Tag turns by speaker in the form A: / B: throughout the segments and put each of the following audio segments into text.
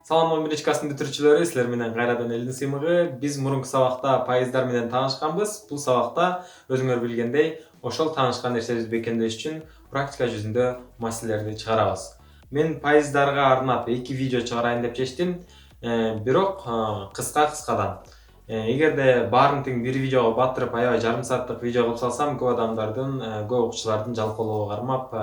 A: Салам 11 класстын бүтүрүүчүлөрү, силер менен кайрадан элдин сыймыгы. Биз мурунку сабакта пайыздар менен таанышканбыз. Бул сабакта өзүңөр билгендей, ошол таанышкан нерсебизди бекемдеш үчүн практика жүзүндө маселелерди чыгарабыз. Мен пайыздарга арнап 2 видео чыгарайын деп чечтим, бирок кыска-кыскадан. Эгерде баарын тең бир видеого батырып, аябай жарым сааттык видео кылып салсам, көп адамдардын, көп окуучулардын жалкоолугу кармап,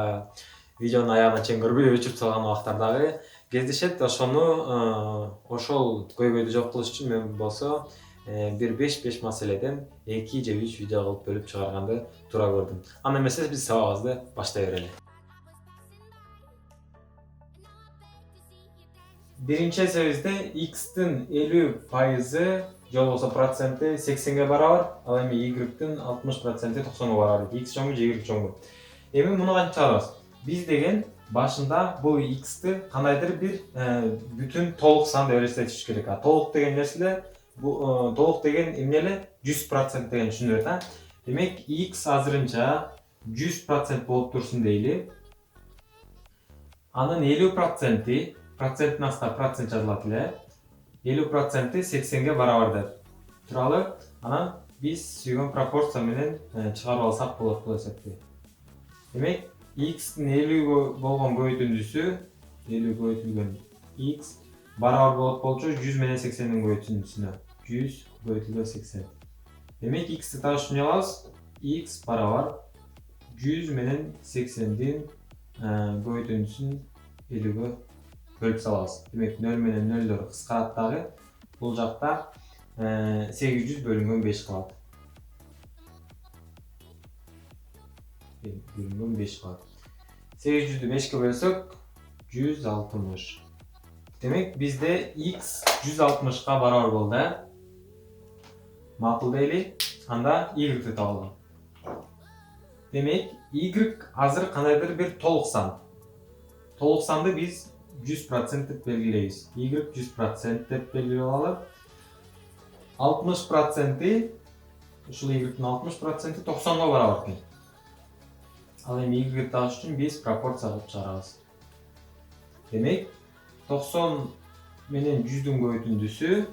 A: видеонун аягына чейин көрбөй өчүрүп салган убактардагы кездешет. Ошол көйгөйдү жок кылыш үчүн мен болсо бир 5 маселеден 2 же 3 видео кылып бөлүп чыгарганды туура көрдүм. Анда эмесе биз сабагыбызды баштай берели. Биринчи эсебибизде x-тин 50% же болбосо проценти 80ге барабар, ал эми y-тин 60% 90га барабар. X чоңбу же y чоңбу? Эми муну кантип чыгарабыз? Биз деген башында бул x-ти кандайдыр бир бүтүн толук сан деп элестетиш керек. Толук деген нерсе толук деген эмне эле 100% деген түшүнүлөт, а? Демек x азырынча 100% болуп турсун дейли. Анын 50% проценттин астына процент жазылат эле. 50% 80ге барабар деп туралы. Анан биз сүйгөн пропорция менен чыгарып алсак болот бул эсепти. Демек x-тин 50 болгон көбөйтүндүсү 50 көбөйтүлгөн x барабар болот болчу 100 менен 80-дин көбөйтүндүсүнө. 100 көбөйтүлгөн 80. Демек x-ти табыш үчүн алабыз. X барабар 100 менен 80-дин көбөйтүндүсүн 50ге бөлүп салабыз. Демек 0 менен 0 кыскарат дагы. Бул жакта 800 бөлүнгөн 5 калат. Бөлүнгөн 5 калат. 800'ді 5-ке бөлсөк 160. Демек бизде x 160га барабар болду. Макул дейли. Анда y-ти табалы. Демек y азыр кандайдыр бир толук сан. Толук санды биз 100% деп белгилейбиз. Y 100% деп белгилеп алалы. 60%, ушул y-тин 60% 90га барабар экен. Ал эми y табыш үчүн биз пропорция кылып чыгарабыз. Демек 90 менен 100-дүн көбөйтүндүсү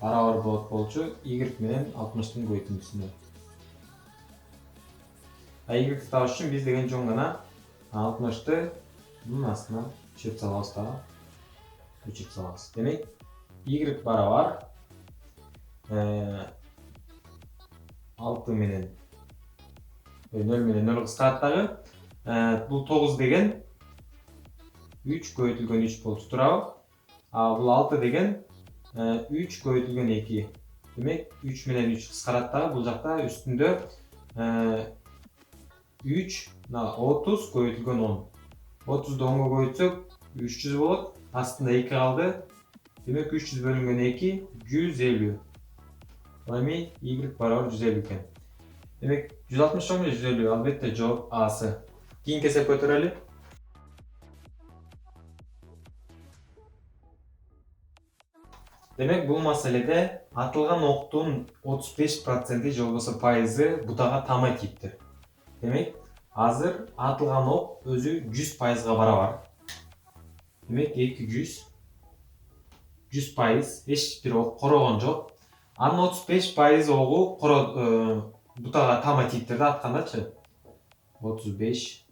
A: барабар болот болчу y менен 60-тын көбөйтүндүсүнө. Y табыш үчүн биз деген жөн гана 60-ты мунун астына түшүрүп салабыз дагы. Өчүрүп салабыз. Демек y барабар 6 менен 0 менен 0 кыскарат дагы. Бул 9 деген 3 көбөйтүлгөн 3 болчу туурабы? Бул 6 деген 3 көбөйтүлгөн 2. Демек 3 менен 3 кыскарат дагы. Бул жакта үстүндө 3 30 көбөйтүлгөн 10. 30'ду 10га көбөйтсөк 300 болот. Астында 2 калды. Демек 300 бөлүнгөн 2 150. Ал эми y барабар 150 экен. Демек 160 чоң же 150? Албетте жооп Асы. Кийинки эсепке өтөрөлү. Демек бул маселеде атылган октун 35% же болбосо пайызы бутага тамай тийиптир. Демек азыр атылган ок өзү 100%га барабар. Демек 200 100% эч бир ок корогон жок. Анын 35% огу бутага тамай тийиптир да аткандачы. 35%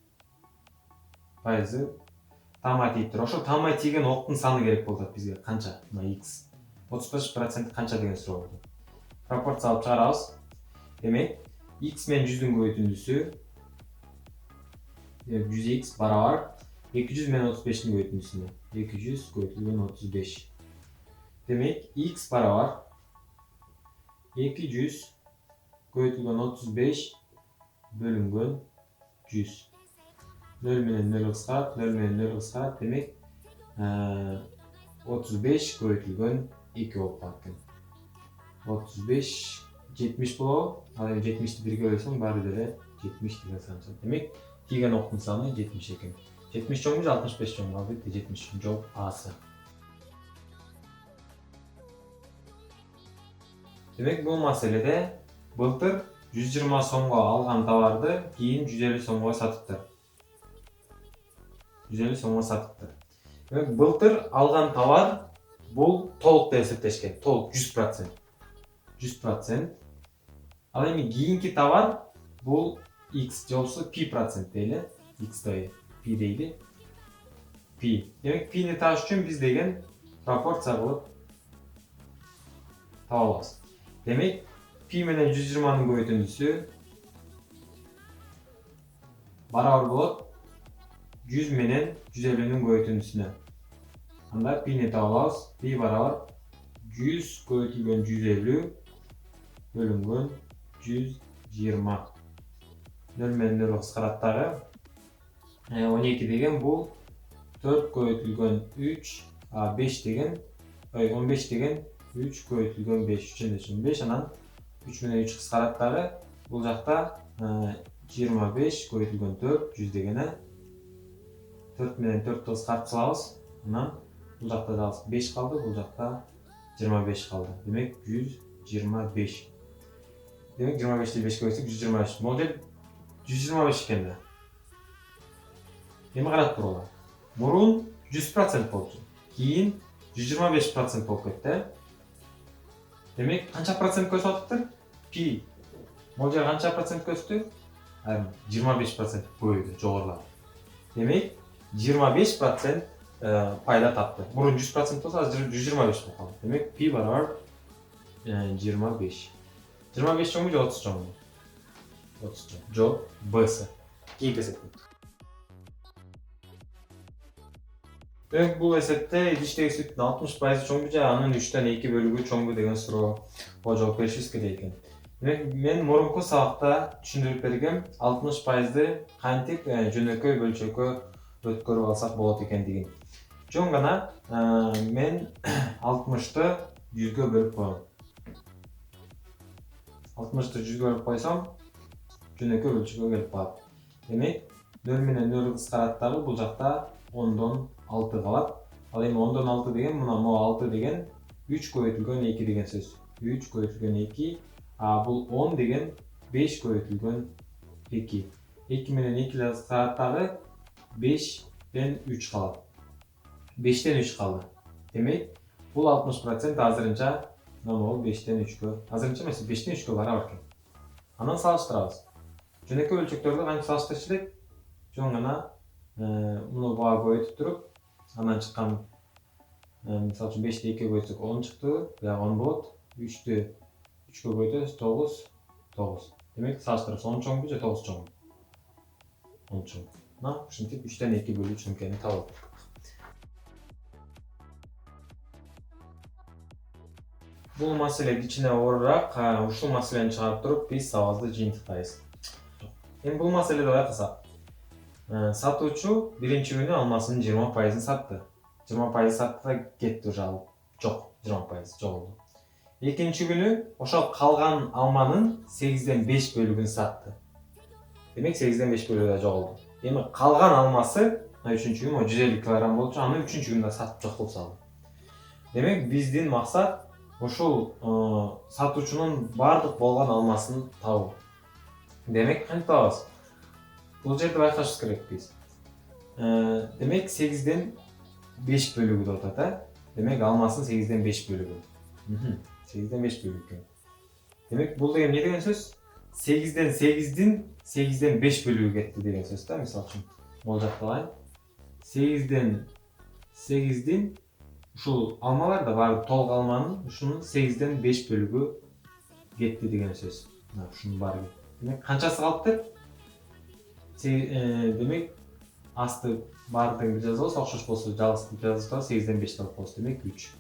A: тамай тийиптир. Ошо тамай тийген октун саны керек болот атат бизге. Канча? X. 35% канча деген суроо болду. Пропорция алып чыгарабыз. Демек x менен 100'дүн көбөйтүндүсү 100x барабар 200 менен 35'тин көбөйтүндүсүнө. 200 көбөйтүлгөн 35. Демек x барабар 200 көбөйтүлгөн 35 бөлүнгөн 100. 0 менен 0 кыскарат, 0 менен 0 кыскарат. Демек 35 көбөйтүлгөн 2 болуп калат экен. 35 70 болобу? Ал эми 70'ти 1-ге бөлсөң баары деле 70 деген сан чыгат. Демек тийген октун саны 70 экен. 70 чоңбу же 65 чоңбу? Албетте 70 жооп Асы. Демек бул маселеде былтыр 120 сомго алган товарды кийин 150 сомго сатыптыр. 150 сомго сатыптыр. Демек былтыр алган товар бул толук деп эсептешкен. Толук 100%. 100%. Ал эми кийинки товар бул x же болбосо π% дейли. X дейли, π дейли. Пи. Демек пини табыш үчүн биз деген пропорция кылып таба алабыз. Демек пи менен 120-нын көбөйтүндүсү барабар болот 100 менен 150-нин көбөйтүндүсүнө. Анда пини таба алабыз. Пи барабар 100 көбөйтүлгөн 150 бөлүнгөн 120. 0 менен 0 кыскарат дагы. 12 деген бул 4 көбөйтүлгөн 3, 5 деген, 15 деген 3 көбөйтүлгөн 5, 315, анан 3 менен 3 кыскарат дагы. Бул жакта 25 көбөйтүлгөн 4, 100 дегени 4 менен 4 кыскартып салабыз. Анан бул жакта дагы 5 калды, бул жакта 25 калды. Демек 125. Демек 25-ти 5 көбөйтсөк 125. Могул жер 125 экен да. Эми карап тургула. Мурун 100% болчу. Кийин 125% болуп кетти. Демек канча процент өсүп атыптыр? Пи. Могул жер канча процент өстү? 25% көбөйдү, жогорулады. Демек 25% пайда тапты. Мурун 100% болсо, азыр 125 болуп калды. Демек пи барабар 25. 25 чоңбу же 30 чоңбу? 30 чоң. Жок, Б'si. Кийинки эсеп. Демек бул эсепте идиштеги сүттүн 60% чоңбу же анын 3төн 2 бөлүгү чоңбу деген суроого жооп беришибиз керек экен. Демек мен мурунку сабакта түшүндүрүп бергем 60%ды кантип жөнөкөй бөлчөккө өткөрүп алсак болот экендигин. Жөн гана мен 60-ты 100гө бөлүп коем. 60-ты 100гө бөлүп койсом жөнөкөй бөлчөккө келип калат. Демек 0 менен 0 кыскарат дагы, бул жакта 10дон 6 калат. Ал эми 10дон 6 деген, мына могу 6 деген 3 көбөйтүлгөн 2 деген сөз. 3 көбөйтүлгөн 2, бул 10 деген 5 көбөйтүлгөн 2. 2 менен 2 кыскарат дагы 5ден 3 калат. 5ден 3 калды. Демек бул 60% азырынча могу 5ден 3кө, азырынча эмес, 5ден 3кө барабар экен. Анан салыштырабыз. Жөнөкөй бөлчөктөрдү кантип салыштырыш элек? Жөн гана муну буга көбөйтүп туруп, андан чыккан мисалы үчүн 5-ти 2-ге көбөйтсөк 10 чыкты, бияк 10 болот. 3-тү 3кө көбөйтөбүз 9, 9. Демек салыштырабыз, 10 чоңбу же 9 чоңбу? 10 чоң. Мына ушинтип 3төн 2 бөлүү чоңкени табылды. Бул маселе кичине оорураак, ушул маселени чыгарып туруп биз сабагыбызды жыйынтыктайбыз. Эми бул маселеде байкасак, сатуучу биринчи күнү алмасынын 20%ын сатты. 20% сатты да кетти уже, ал жок, 20% жоголду. Экинчи күнү ошол калган алманын 8ден 5 бөлүгүн сатты. Демек 8ден 5 бөлүгү да жоголду. Эми калган алмасы, үчүнчү күн 150 кг болчу, аны үчүнчү күндө сатып жок кылып салды. Демек биздин максат ушул сатуучунун бардык болгон алмасын табуу. Демек кантип табабыз? Бул жерде байкашыбыз керек биз. Демек 8ден 5 бөлүгү деп атат, Демек алмасын 8ден 5 бөлүгү. 8ден 5 бөлүгү. Демек бул деген эмне деген сөз? 8ден 8дин 8ден 5 бөлүгү кетти деген сөз да, мисалы үчүн. Бул жакта алайын. 8ден 8дин ушул алмаларда бар толук алманын ушунун 8ден 5 бөлүгү кетти деген сөз. Мына ушунун баары. Демек канчасы калыптыр? Демек асты баардыгын бир жазабыз, окшош болсо жалгыз жазабыз, 8ден 5 алып коебуз. Демек 3.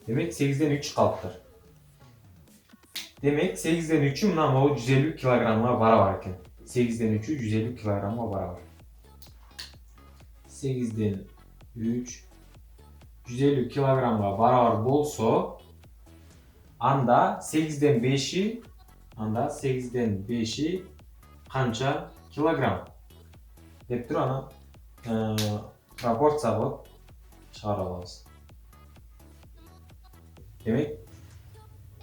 A: Демек 8ден 3 калыптыр. Демек 8ден 3 мына могу 150 килограммга барабар экен. 8ден 3 150 килограммга барабар. 8ден 3 150 килограммга барабар болсо, анда 8ден 5и канча килограмм деп туруп анан пропорция кылып чыгара алабыз. Демек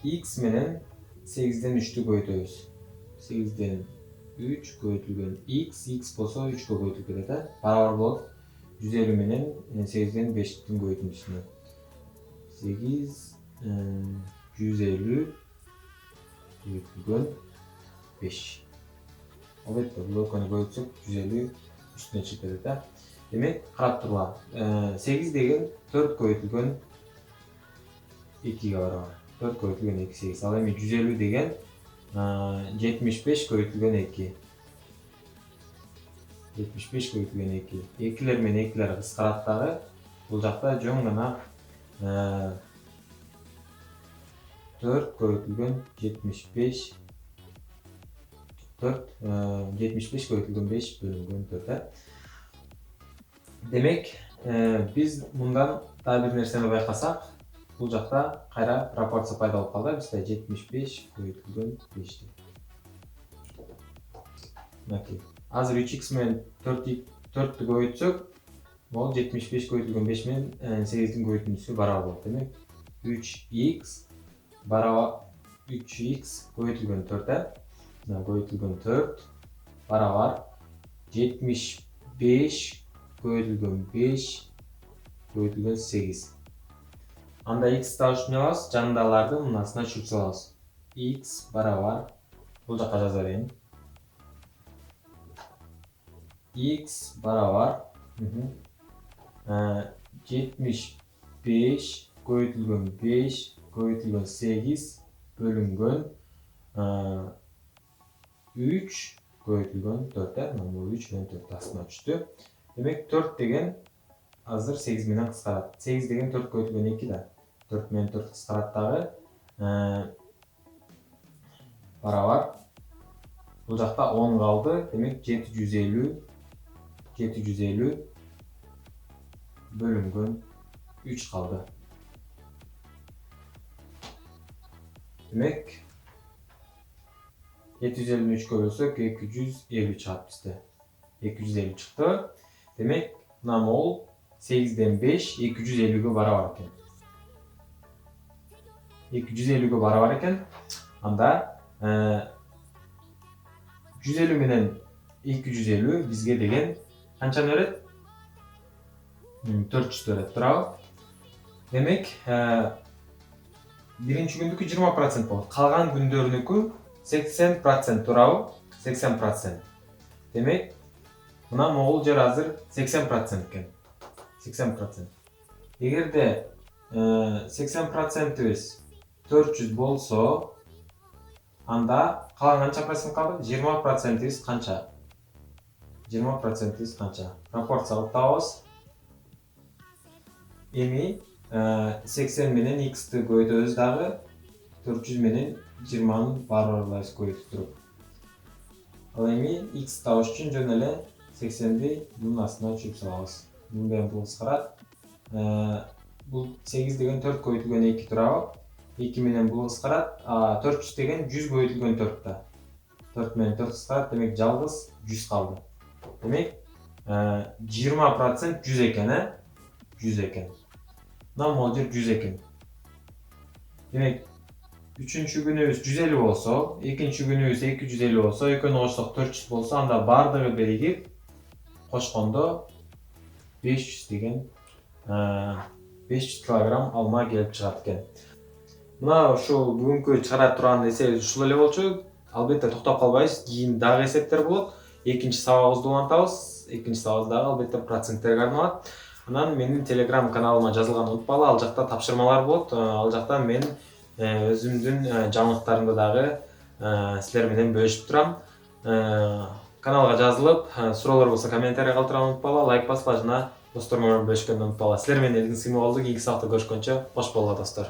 A: x менен 8ден 3тү көбөйтөбүз. 8ден 3 көбөйтүлгөн x болсо 3кө көбөйтүлүп кетет, барабар болот 150 менен 8ден 5-тин көбөйтүндүсүнө 8 150 көбөйтүлгөн 5. Албетте бул экөөнү көбөйтсөк 150 үстүнө чыгып кетет да. Демек карап тургула. 8 деген 4 көбөйтүлгөн 2ге барабар. 4 көбөйтүлгөн 2 8. Ал эми 150 деген 75 көбөйтүлгөн 2. 75 көбөйтүлгөн 2. Экилер менен экилер кыскарат дагы. Бул жакта жөн гана 4 көбөйтүлгөн 75 75 көбөйтүлгөн 5 бөлүнгөн 4. Демек, биз мындан дагы бир нерсени байкасак, бул жакта кайра пропорция пайда болуп калды. Бизде 75 көбөйтүлгөн 5 деп. Мынакей. Азыр 3x менен 4-тү көбөйтсөк, бул 75 көбөйтүлгөн 5 менен 8дин көбөйтүндүсү барабар болот. Демек, 3x барабар 3x көбөйтүлгөн 4. Көбөйтүлгөн 4 барабар 75 көбөйтүлгөн 5 көбөйтүлгөн 8. Анда x табышып алабыз, жанындагыларды мынасына түшүрүп салабыз. X барабар, бул жакка жаза берейин. X барабар 75 көбөйтүлгөн 5 көбөйтүлгөн 8 бөлүнгөн 3 көбөйтүлгөн 4. Бул 3 менен 4 астына түштү. Демек 4 деген азыр 8 менен кыскарат. 8 деген 4 көбөйтүлгөн 2 да. 4 менен 4 кыскарат дагы. Барабар. Бул жакта 10 калды. Демек 750 бөлүнгөн 3 калды. Демек 750-ні 3-кө бөлсөк 250 чыгат бизде. 250 чыкты. Демек, мына мол 8ден 5 250-ге барабар экен. 250-ге барабар экен. Анда 150 менен 250 бизге деген канчаны берет? 400 берет, туурабы? Демек, биринчи күндүкү 20% болот. Калган күндөрүнүкү 80%, туурабы? 80%. Демек, мына могул жер азыр 80% экен. 80%. Эгерде 80%биз 400 болсо, анда калган канча процент калды? 20%биз канча? 20%биз канча? Пропорция кылып табабыз. Эми 80 менен x-ти көбөйтөбүз дагы 400 менен 20-ны барабарлайбыз көбөйтүп туруп. Ал эми x табыш үчүн жөн эле 80-ди bunun астына түшүрүп салабыз. Бул менен бул кыскарат. Бул 8 деген 4 көбөйтүлгөн 2 турабы? 2 менен бул кыскарат. 400 деген 100 көбөйтүлгөн 4 да. 4 менен 4 кыскарат, демек жалгыз 100 калды. Демек 20% 100 экен, 100 экен. Мына могул жер 100 экен. Демек, үчүнчү күнүбүз 150 болсо, экинчи күнүбүз 250 болсо, экөөнү кошсок 400 болсо, анда бардыгы биригип кошкондо 500 деген 500 килограмм алма келип чыгат экен. Мына ушул бүгүнкү чыгара турган эсебибиз ушул эле болчу. Албетте токтоп калбайбыз. Кийин дагы эсептер болот. Экинчи сабагыбызды улантабыз. Экинчи сабагыбыз албетте проценттерге арналат. Анан менин Telegram каналыма жазылганды унутпагыла. Ал жакта тапшырмалар болот. Ал жакта мен өзүмдүн жаңылыктарымды дагы силер менен бөлүшүп турам. Каналга жазылып, суроолор болсо комментарий калтырганды унутпагыла, лайк баскыла жана досторуң менен бөлүшкөндү унутпагыла. Силер менен Элдин Сыймы болду. Кийинки сабакта көрүшкөнчө кош болгула достор.